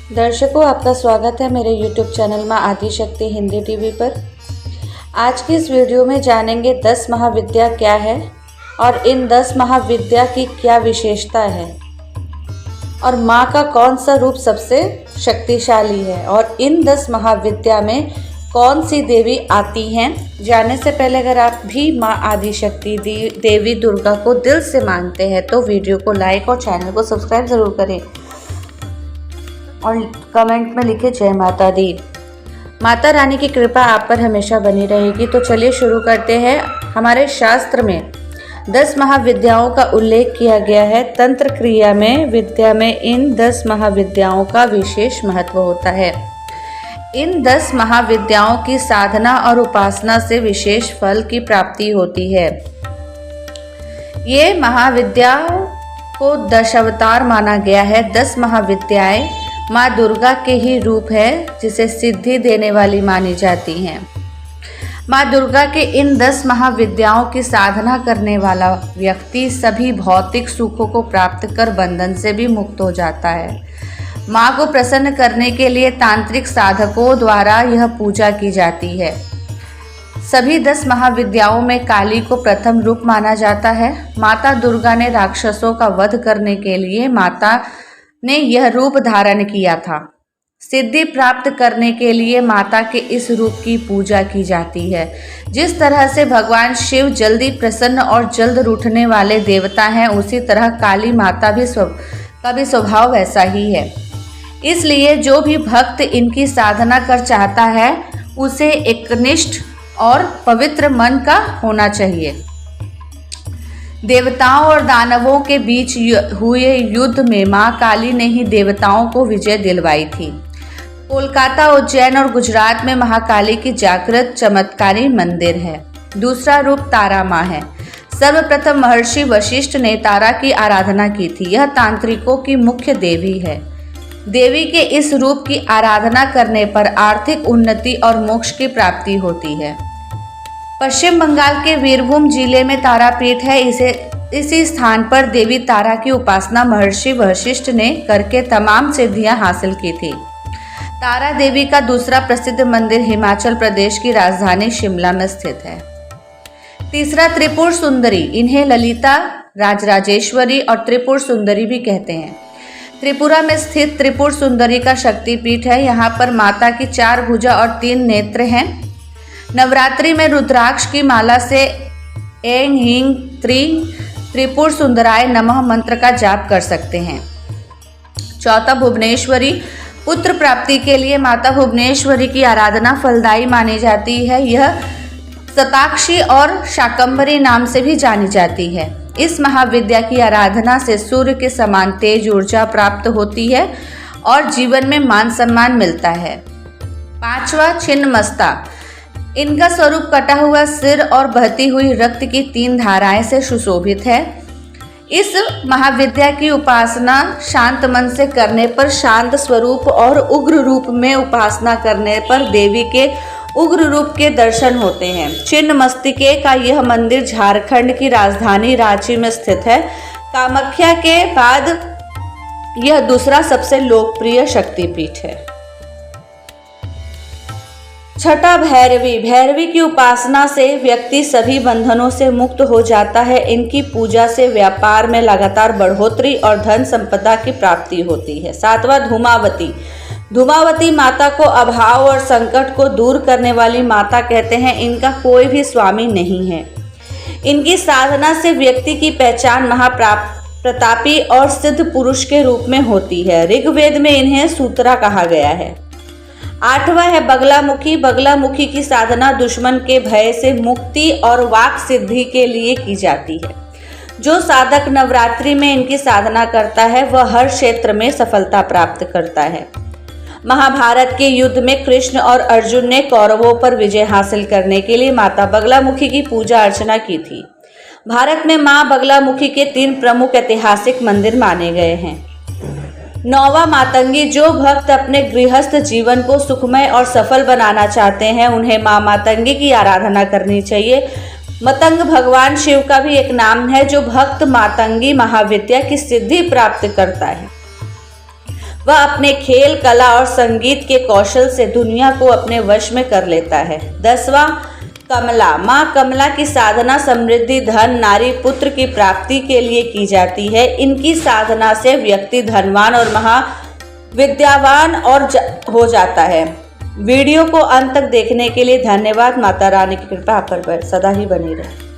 दर्शकों, आपका स्वागत है मेरे YouTube चैनल में आदिशक्ति हिंदी टीवी पर। आज की इस वीडियो में जानेंगे 10 महाविद्या क्या है और इन 10 महाविद्या की क्या विशेषता है और माँ का कौन सा रूप सबसे शक्तिशाली है और इन 10 महाविद्या में कौन सी देवी आती हैं। जानने से पहले अगर आप भी माँ आदिशक्ति देवी दुर्गा को दिल से मानते हैं तो वीडियो को लाइक और चैनल को सब्सक्राइब ज़रूर करें और कमेंट में लिखे जय माता दी। माता रानी की कृपा आप पर हमेशा बनी रहेगी। तो चलिए शुरू करते हैं। हमारे शास्त्र में 10 महाविद्याओं का उल्लेख किया गया है। तंत्र क्रिया में विद्या में इन 10 महाविद्याओं का विशेष महत्व होता है। इन 10 महाविद्याओं की साधना और उपासना से विशेष फल की प्राप्ति होती है। ये महाविद्याओं को 10 अवतार माना गया है। 10 महाविद्याएं माँ दुर्गा के ही रूप है जिसे सिद्धि देने वाली मानी जाती हैं। माँ दुर्गा के इन 10 महाविद्याओं की साधना करने वाला व्यक्ति सभी भौतिक सुखों को प्राप्त कर बंधन से भी मुक्त हो जाता है। माँ को प्रसन्न करने के लिए तांत्रिक साधकों द्वारा यह पूजा की जाती है। सभी 10 महाविद्याओं में काली को प्रथम रूप माना जाता है। माता दुर्गा ने राक्षसों का वध करने के लिए माता ने यह रूप धारण किया था। सिद्धि प्राप्त करने के लिए माता के इस रूप की पूजा की जाती है। जिस तरह से भगवान शिव जल्दी प्रसन्न और जल्द रूठने वाले देवता हैं, उसी तरह काली माता का भी स्वभाव वैसा ही है। इसलिए जो भी भक्त इनकी साधना कर चाहता है उसे एकनिष्ठ और पवित्र मन का होना चाहिए। देवताओं और दानवों के बीच हुए युद्ध में मां काली ने ही देवताओं को विजय दिलवाई थी। कोलकाता, उज्जैन और गुजरात में महाकाली की जागृत चमत्कारी मंदिर है। दूसरा रूप तारा माँ है। सर्वप्रथम महर्षि वशिष्ठ ने तारा की आराधना की थी। यह तांत्रिकों की मुख्य देवी है। देवी के इस रूप की आराधना करने पर आर्थिक उन्नति और मोक्ष की प्राप्ति होती है। पश्चिम बंगाल के वीरभूम जिले में तारापीठ है। इसी स्थान पर देवी तारा की उपासना महर्षि वशिष्ठ ने करके तमाम सिद्धियां हासिल की थी। तारा देवी का दूसरा प्रसिद्ध मंदिर हिमाचल प्रदेश की राजधानी शिमला में स्थित है। तीसरा त्रिपुर सुंदरी। इन्हें ललिता, राजराजेश्वरी और त्रिपुर सुंदरी भी कहते हैं। त्रिपुरा में स्थित त्रिपुर सुंदरी का शक्तिपीठ है। यहाँ पर माता की 4 भुजा और 3 नेत्र हैं। नवरात्रि में रुद्राक्ष की माला से ऐं ह्रीं त्रिपुर सुंदराय नमः मंत्र का जाप कर सकते हैं। चौथा भुवनेश्वरी। पुत्र प्राप्ति के लिए माता भुवनेश्वरी की आराधना फलदायी मानी जाती है। यह शताक्षी और शाकंभरी नाम से भी जानी जाती है। इस महाविद्या की आराधना से सूर्य के समान तेज ऊर्जा प्राप्त होती है और जीवन में मान सम्मान मिलता है। पांचवा छिन्नमस्ता। इनका स्वरूप कटा हुआ सिर और बहती हुई रक्त की 3 धाराएं से सुशोभित है। इस महाविद्या की उपासना शांत मन से करने पर शांत स्वरूप और उग्र रूप में उपासना करने पर देवी के उग्र रूप के दर्शन होते हैं। छिन्नमस्तिके का यह मंदिर झारखंड की राजधानी रांची में स्थित है। कामाख्या के बाद यह दूसरा सबसे लोकप्रिय शक्तिपीठ है। छठा भैरवी। भैरवी की उपासना से व्यक्ति सभी बंधनों से मुक्त हो जाता है। इनकी पूजा से व्यापार में लगातार बढ़ोतरी और धन संपदा की प्राप्ति होती है। सातवां धूमावती। धूमावती माता को अभाव और संकट को दूर करने वाली माता कहते हैं। इनका कोई भी स्वामी नहीं है। इनकी साधना से व्यक्ति की पहचान महाप्रतापी और सिद्ध पुरुष के रूप में होती है। ऋग्वेद में इन्हें सूत्रा कहा गया है। 8वां है बगलामुखी। बगलामुखी की साधना दुश्मन के भय से मुक्ति और वाक सिद्धि के लिए की जाती है। जो साधक नवरात्रि में इनकी साधना करता है वह हर क्षेत्र में सफलता प्राप्त करता है। महाभारत के युद्ध में कृष्ण और अर्जुन ने कौरवों पर विजय हासिल करने के लिए माता बगलामुखी की पूजा अर्चना की थी। भारत में मां बगलामुखी के 3 प्रमुख ऐतिहासिक मंदिर माने गए हैं। 9वां मातंगी। जो भक्त अपने गृहस्थ जीवन को सुखमय और सफल बनाना चाहते हैं उन्हें मां मातंगी की आराधना करनी चाहिए। मतंग भगवान शिव का भी एक नाम है जो भक्त मातंगी महाविद्या की सिद्धि प्राप्त करता है। वह अपने खेल, कला और संगीत के कौशल से दुनिया को अपने वश में कर लेता है। 10वां, कमला। माँ कमला की साधना समृद्धि, धन, नारी पुत्र की प्राप्ति के लिए की जाती है। इनकी साधना से व्यक्ति धनवान और महाविद्यावान हो जाता है। वीडियो को अंत तक देखने के लिए धन्यवाद। माता रानी की कृपा आप पर सदा ही बनी रहे।